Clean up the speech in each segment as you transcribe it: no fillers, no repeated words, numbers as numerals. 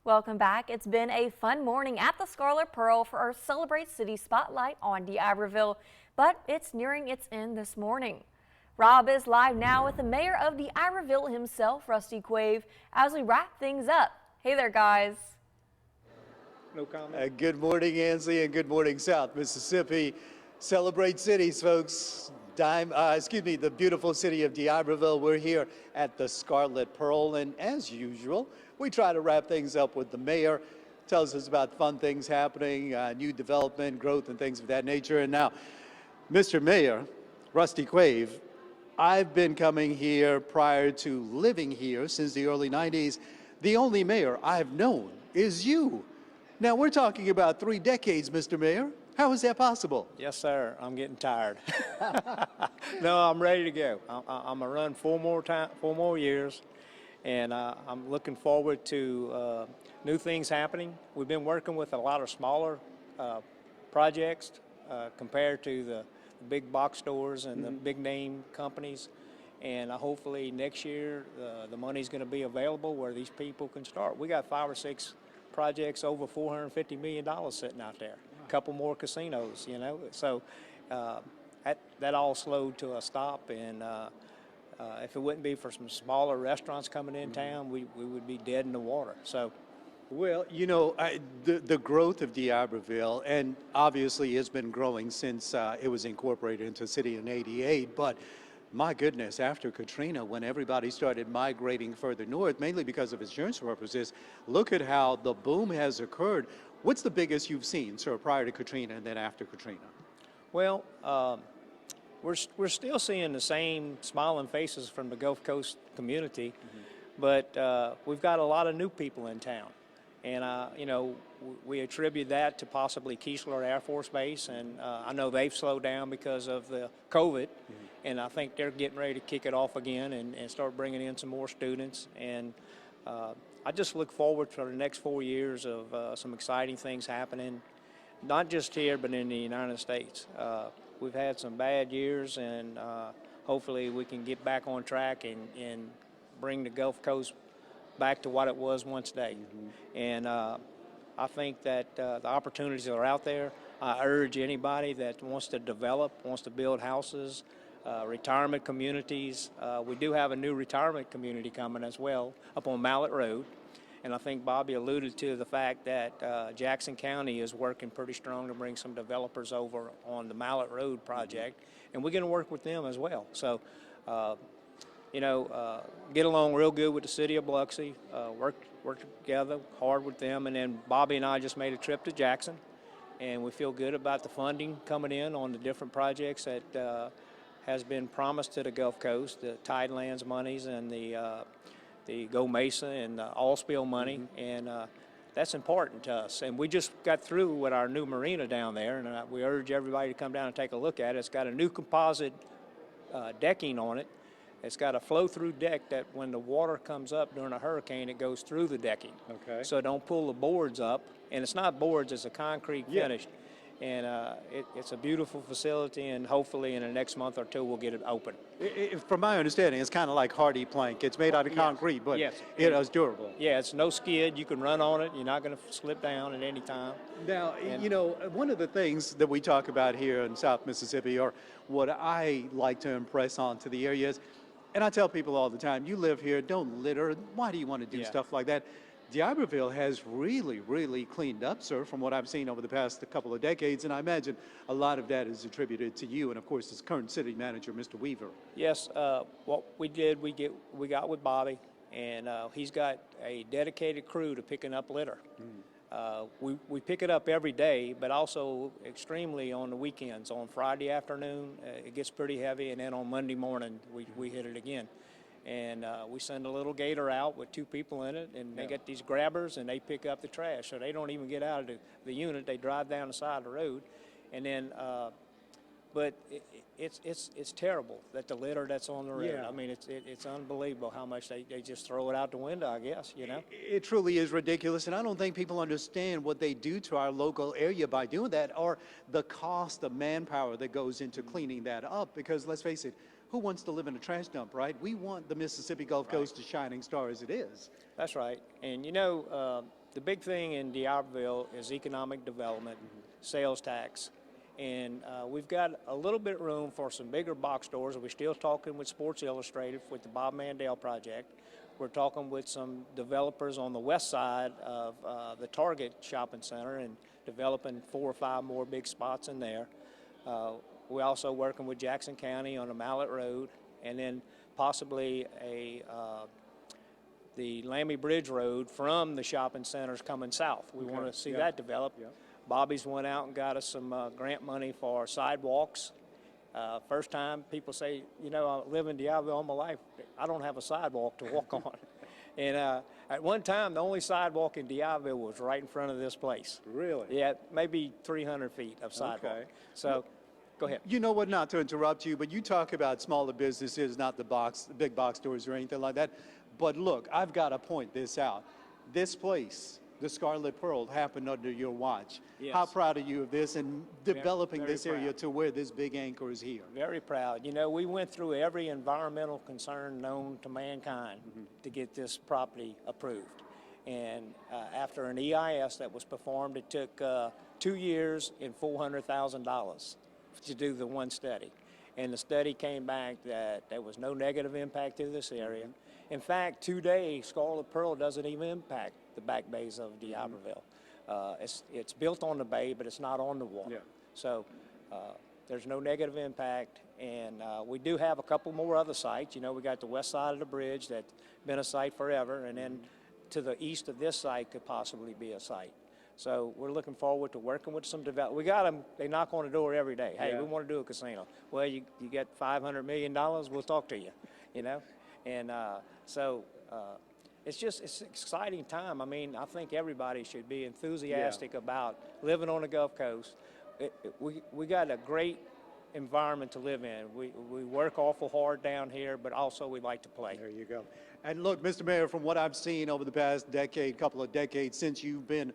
Welcome back. It's been a fun morning at the Scarlet Pearl for our Celebrate City Spotlight on D'Iberville, but it's nearing its end this morning. Rob is live now with the mayor of D'Iberville himself, Rusty Quave, as we wrap things up. Hey there, guys. No comment. Good morning, Ansley, and good morning, South Mississippi. Celebrate cities, folks. The beautiful city of D'Iberville. We're here at the Scarlet Pearl, and as usual, we try to wrap things up with the mayor. Tells us about fun things happening, new development, growth, and things of that nature. And now, Mr. Mayor, Rusty Quave, I've been coming here prior to living here since the early 90s. The only mayor I've known is you. Now, we're talking about 3 decades, Mr. Mayor. How is that possible? Yes, sir. I'm getting tired. No, I'm ready to go. I'm gonna run 4 more years, and I'm looking forward to new things happening. We've been working with a lot of smaller projects compared to the big box stores and the big name companies. And hopefully next year the money's going to be available where these people can start. We got 5 or 6 projects over $450 million sitting out there. A couple more casinos, you know. So that all slowed to a stop. And if it wouldn't be for some smaller restaurants coming in town, we would be dead in the water. So. Well, you know, the growth of D'Iberville, and obviously has been growing since it was incorporated into the city in '88, but my goodness, after Katrina, when everybody started migrating further north, mainly because of insurance purposes, look at how the boom has occurred. What's the biggest you've seen, sir, prior to Katrina and then after Katrina? Well, we're still seeing the same smiling faces from the Gulf Coast community, but we've got a lot of new people in town. And, you know, we attribute that to possibly Keesler Air Force Base, and I know they've slowed down because of the COVID, and I think they're getting ready to kick it off again and start bringing in some more students. And I just look forward for the next 4 years of some exciting things happening, not just here, but in the United States. We've had some bad years, and hopefully we can get back on track and bring the Gulf Coast back to what it was once a day. And I think that the opportunities are out there. I urge anybody that wants to develop, wants to build houses, retirement communities. We do have a new retirement community coming as well up on Mallet Road. And I think Bobby alluded to the fact that Jackson County is working pretty strong to bring some developers over on the Mallet Road project. And we're going to work with them as well. So, you know, get along real good with the city of Biloxi, work together hard with them. And then Bobby and I just made a trip to Jackson, and we feel good about the funding coming in on the different projects that has been promised to the Gulf Coast, the Tidelands monies and the Go Mesa and the All Spill money. And that's important to us. And we just got through with our new marina down there, and we urge everybody to come down and take a look at it. It's got a new composite decking on it. It's got a flow-through deck that when the water comes up during a hurricane, it goes through the decking. Okay. So don't pull the boards up. And it's not boards, it's a concrete finish. And it's a beautiful facility, and hopefully in the next month or 2 we'll get it open. From my understanding, it's kind of like hardy plank. It's made out of concrete, but it's durable. Yeah, it's no skid. You can run on it. You're not going to slip down at any time. Now, you know, one of the things that we talk about here in South Mississippi, or what I like to impress onto the area is, and I tell people all the time, you live here, don't litter. Why do you want to do stuff like that? D'Iberville has really, really cleaned up, sir, from what I've seen over the past couple of decades, and I imagine a lot of that is attributed to you and, of course, this current city manager, Mr. Weaver. Yes, what we did, we got with Bobby, and he's got a dedicated crew to picking up litter. We pick it up every day, but also extremely on the weekends. On Friday afternoon, it gets pretty heavy, and then on Monday morning, we hit it again. And we send a little gator out with 2 people in it, and they get these grabbers, and they pick up the trash. So they don't even get out of the unit. They drive down the side of the road. And then, but it's terrible that the litter that's on the road. I mean, it's unbelievable how much they just throw it out the window, I guess, you know. It truly is ridiculous, and I don't think people understand what they do to our local area by doing that, or the cost of manpower that goes into cleaning that up, because let's face it, who wants to live in a trash dump, right? We want the Mississippi Gulf Coast a shining star as it is. That's right. And you know, the big thing in D'Iberville is economic development, sales tax, and we've got a little bit of room for some bigger box stores. We're still talking with Sports Illustrated with the Bob Mandel project. We're talking with some developers on the west side of the Target shopping center and developing 4 or 5 more big spots in there. We're also working with Jackson County on a Mallet Road, and then possibly the Lammy Bridge Road from the shopping centers coming south. We want to see that develop. Yep. Bobby's went out and got us some grant money for sidewalks. First time people say, you know, I live in D'Iberville all my life. I don't have a sidewalk to walk on. And at one time, the only sidewalk in D'Iberville was right in front of this place. Really? Yeah, maybe 300 feet of sidewalk. Okay. So, go ahead. You know what, not to interrupt you, but you talk about smaller businesses, not the big box stores or anything like that. But look, I've got to point this out. This place, the Scarlet Pearl, happened under your watch. Yes. How proud are you of this and developing very this area proud. to where this big anchor is here? Very proud. You know, we went through every environmental concern known to mankind to get this property approved. And after an EIS that was performed, it took 2 years and $400,000 to do the one study. And the study came back that there was no negative impact to this area. In fact, today, Scarlet Pearl doesn't even impact the back bays of D'Iberville. It's built on the bay, but it's not on the water. Yeah. So there's no negative impact. And we do have a couple more other sites. You know, we got the west side of the bridge that's been a site forever, and then to the east of this site could possibly be a site. So we're looking forward to working with some developers. We got them, they knock on the door every day. Hey, Yeah. we want to do a casino. Well, you get $500 million, we'll talk to you, you know? And it's an exciting time. I mean, I think everybody should be enthusiastic about living on the Gulf Coast. We got a great environment to live in. We work awful hard down here, but also we like to play. There you go. And look, Mr. Mayor, from what I've seen over the past couple of decades since you've been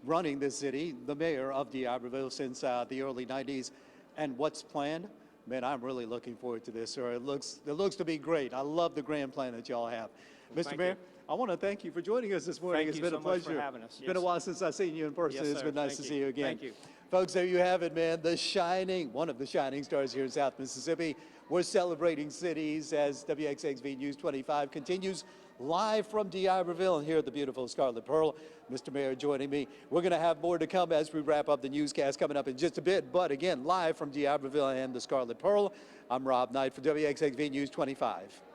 running the city, the mayor of D'Iberville since the early 90s, and what's planned, man, I'm really looking forward to this, sir. It looks to be great. I love the grand plan that y'all have. Mr. Thank Mayor, you. I want to thank you for joining us this morning. Thank It's you been so a much pleasure. for having us. It's been a Yes. while since I've seen you in person. Yes, It's sir. been nice Thank to you. see you again. Thank you. Folks, there you have it, man. One of the shining stars here in South Mississippi. We're celebrating cities as WXXV News 25 continues live from D'Iberville and here at the beautiful Scarlet Pearl. Mr. Mayor joining me. We're going to have more to come as we wrap up the newscast coming up in just a bit. But again, live from D'Iberville and the Scarlet Pearl, I'm Rob Knight for WXXV News 25.